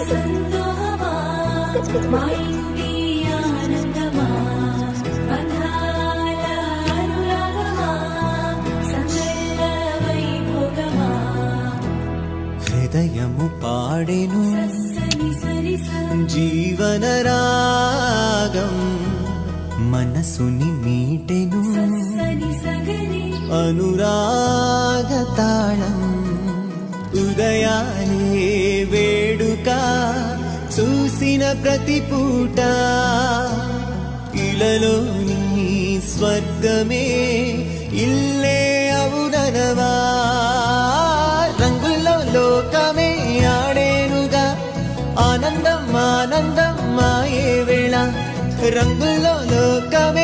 సంతోషమా మా ఇంటి ఆనందమా బంధాల అనురాగమా సందళ్ళ వైభోగమా హృదయము పాడెను సని సరి జీవన రాగం మనసుని మీటెను సని సగరి అనురాగ తాళం ఉదయాలే వేడుక చూసిన ప్రతి పూట ఇలలోని స్వర్గమే ఇల్లే అవుననవా రంగుల్లో లోకమే ఆడేనుగా ఆనందం ఆనందం మాయే వేళ రంగుల్లో లోకమే